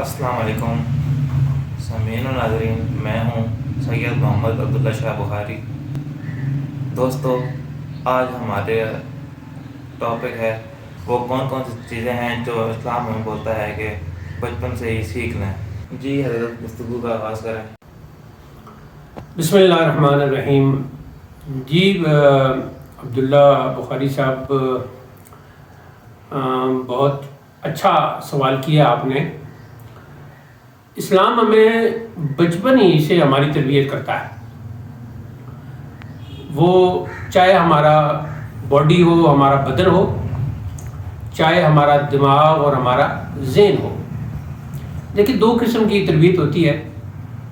السلام علیکم سامعین و ناظرین، میں ہوں سید محمد عبداللہ شاہ بخاری۔ دوستو، آج ہمارے ٹاپک ہے وہ کون کون سی چیزیں ہیں جو اسلام ہمیں بولتا ہے کہ بچپن سے ہی سیکھ لیں۔ جی حضرت، گفتگو کا آغاز کریں۔ بسم اللہ الرحمن الرحیم۔ جی عبداللہ بخاری صاحب، بہت اچھا سوال کیا آپ نے۔ اسلام ہمیں بچپن ہی سے ہماری تربیت کرتا ہے، وہ چاہے ہمارا باڈی ہو، ہمارا بدن ہو، چاہے ہمارا دماغ اور ہمارا ذہن ہو۔ دیکھیں، دو قسم کی تربیت ہوتی ہے۔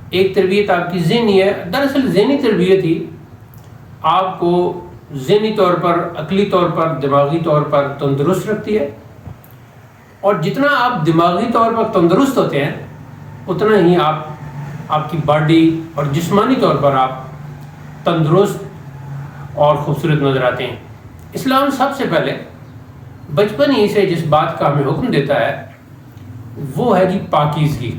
ایک تربیت آپ کی ذہنی ہے۔ دراصل ذہنی تربیت ہی آپ کو ذہنی طور پر، عقلی طور پر، دماغی طور پر تندرست رکھتی ہے، اور جتنا آپ دماغی طور پر تندرست ہوتے ہیں اتنا ہی آپ کی باڈی اور جسمانی طور پر آپ تندرست اور خوبصورت نظر آتے ہیں۔ اسلام سب سے پہلے بچپن ہی سے جس بات کا ہمیں حکم دیتا ہے وہ ہے پاکیزگی۔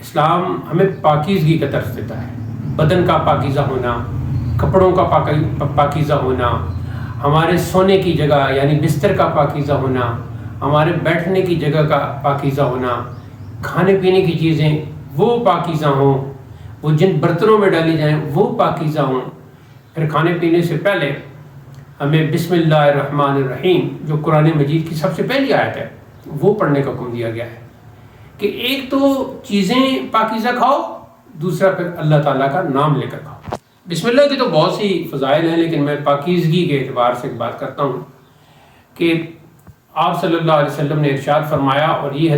اسلام ہمیں پاکیزگی کا درس دیتا ہے۔ بدن کا پاکیزہ ہونا، کپڑوں کا پاکیزہ ہونا، ہمارے سونے کی جگہ یعنی بستر کا پاکیزہ ہونا، ہمارے بیٹھنے کی جگہ کا پاکیزہ ہونا، کھانے پینے کی چیزیں وہ پاکیزہ ہوں، وہ جن برتنوں میں ڈالی جائیں وہ پاکیزہ ہوں۔ پھر کھانے پینے سے پہلے ہمیں بسم اللہ الرحمن الرحیم، جو قرآن مجید کی سب سے پہلی آیت ہے، وہ پڑھنے کا حکم دیا گیا ہے کہ ایک تو چیزیں پاکیزہ کھاؤ، دوسرا پھر اللہ تعالیٰ کا نام لے کر کھاؤ۔ بسم اللہ کی تو بہت سی فضائل ہیں، لیکن میں پاکیزگی کے اعتبار سے بات کرتا ہوں کہ آپ صلی اللہ علیہ وسلم نے ارشاد فرمایا، اور یہ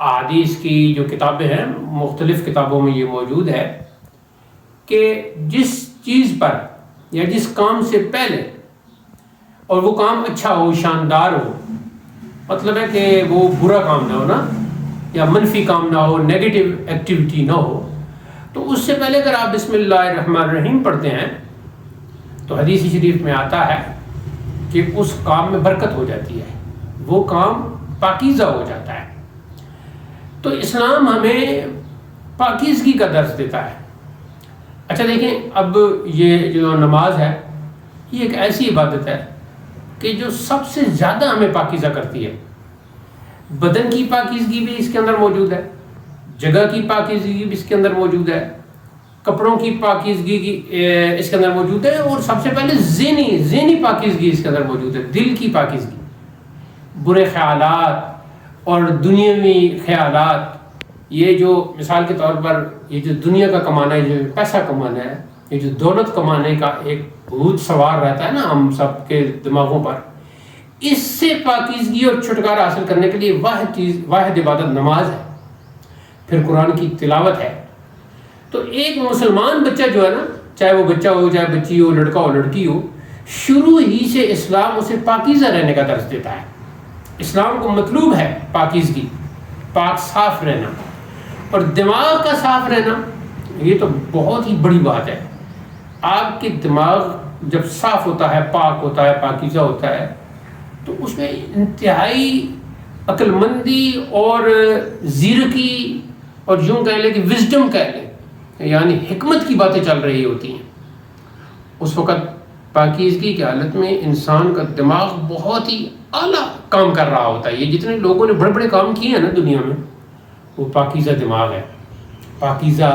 احادیث کی جو کتابیں ہیں، مختلف کتابوں میں یہ موجود ہے کہ جس چیز پر یا جس کام سے پہلے، اور وہ کام اچھا ہو، شاندار ہو، مطلب ہے کہ وہ برا کام نہ ہو نا، یا منفی کام نہ ہو، نیگیٹو ایکٹیویٹی نہ ہو، تو اس سے پہلے اگر آپ بسم اللہ الرحمن الرحیم پڑھتے ہیں تو حدیث شریف میں آتا ہے کہ اس کام میں برکت ہو جاتی ہے، وہ کام پاکیزہ ہو جاتا ہے۔ تو اسلام ہمیں پاکیزگی کا درس دیتا ہے۔ اچھا دیکھیں، اب یہ جو نماز ہے یہ ایک ایسی عبادت ہے کہ جو سب سے زیادہ ہمیں پاکیزہ کرتی ہے۔ بدن کی پاکیزگی بھی اس کے اندر موجود ہے، جگہ کی پاکیزگی بھی اس کے اندر موجود ہے، کپڑوں کی پاکیزگی اس کے اندر موجود ہے، اور سب سے پہلے ذہنی پاکیزگی اس کے اندر موجود ہے، دل کی پاکیزگی۔ برے خیالات اور دنیاوی خیالات، یہ جو مثال کے طور پر یہ جو دنیا کا کمانا ہے، جو پیسہ کمانا ہے، یہ جو دولت کمانے کا ایک بھوت سوار رہتا ہے نا ہم سب کے دماغوں پر، اس سے پاکیزگی اور چھٹکارا حاصل کرنے کے لیے واحد عبادت نماز ہے، پھر قرآن کی تلاوت ہے۔ تو ایک مسلمان بچہ جو ہے نا، چاہے وہ بچہ ہو، چاہے بچی ہو، لڑکا ہو، لڑکی ہو، شروع ہی سے اسلام اسے پاکیزہ رہنے کا درس دیتا ہے۔ اسلام کو مطلوب ہے پاکیزگی، پاک صاف رہنا، اور دماغ کا صاف رہنا یہ تو بہت ہی بڑی بات ہے۔ آپ کے دماغ جب صاف ہوتا ہے، پاک ہوتا ہے، پاکیزہ ہوتا ہے، تو اس میں انتہائی عقل مندی اور زیرکی، اور یوں کہہ لیں کہ وزڈم کہہ لیں، یعنی حکمت کی باتیں چل رہی ہوتی ہیں۔ اس وقت پاکیزگی کی حالت میں انسان کا دماغ بہت ہی اعلیٰ کام کر رہا ہوتا ہے۔ یہ جتنے لوگوں نے بڑے بڑے کام کیے ہیں نا دنیا میں، وہ پاکیزہ دماغ ہے، پاکیزہ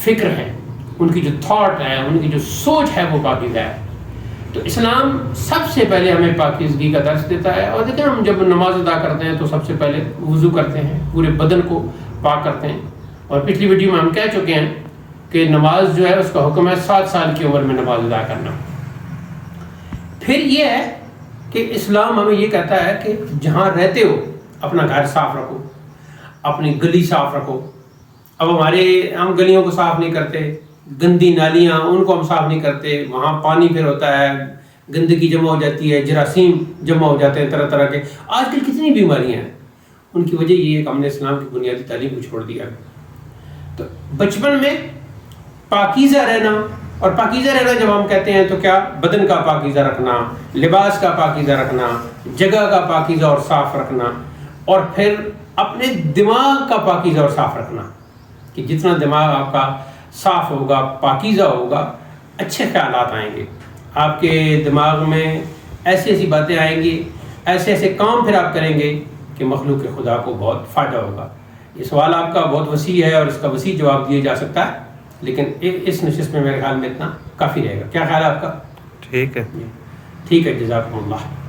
فکر ہے، ان کی جو تھاٹ ہے، ان کی جو سوچ ہے وہ پاکیزہ ہے۔ تو اسلام سب سے پہلے ہمیں پاکیزگی کا درس دیتا ہے۔ اور دیکھیں، ہم جب نماز ادا کرتے ہیں تو سب سے پہلے وضو کرتے ہیں، پورے بدن کو پاک کرتے ہیں، اور پچھلی ویڈیو میں ہم کہہ چکے ہیں کہ نماز جو ہے اس کا حکم ہے 7 سال کی عمر میں نماز ادا کرنا۔ پھر یہ ہے کہ اسلام ہمیں یہ کہتا ہے کہ جہاں رہتے ہو اپنا گھر صاف رکھو، اپنی گلی صاف رکھو۔ اب ہم گلیوں کو صاف نہیں کرتے، گندی نالیاں ان کو ہم صاف نہیں کرتے، وہاں پانی پھر ہوتا ہے، گندگی جمع ہو جاتی ہے، جراثیم جمع ہو جاتے ہیں طرح طرح کے۔ آج کل کتنی بیماریاں ہیں، ان کی وجہ یہ ہے کہ ہم نے اسلام کی بنیادی تعلیم کو چھوڑ دیا۔ تو بچپن میں پاکیزہ رہنا، اور پاکیزہ رہنا جب ہم کہتے ہیں تو کیا؟ بدن کا پاکیزہ رکھنا، لباس کا پاکیزہ رکھنا، جگہ کا پاکیزہ اور صاف رکھنا، اور پھر اپنے دماغ کا پاکیزہ اور صاف رکھنا، کہ جتنا دماغ آپ کا صاف ہوگا، پاکیزہ ہوگا، اچھے خیالات آئیں گے آپ کے دماغ میں، ایسی ایسی باتیں آئیں گی، ایسے ایسے کام پھر آپ کریں گے کہ مخلوق خدا کو بہت فائدہ ہوگا۔ یہ سوال آپ کا بہت وسیع ہے اور اس کا وسیع جواب دیا جا سکتا ہے، لیکن اس نشست میں میرے خیال میں اتنا کافی رہے گا۔ کیا خیال ہے آپ کا؟ ٹھیک ہے، ٹھیک ہے، جزاکم اللہ۔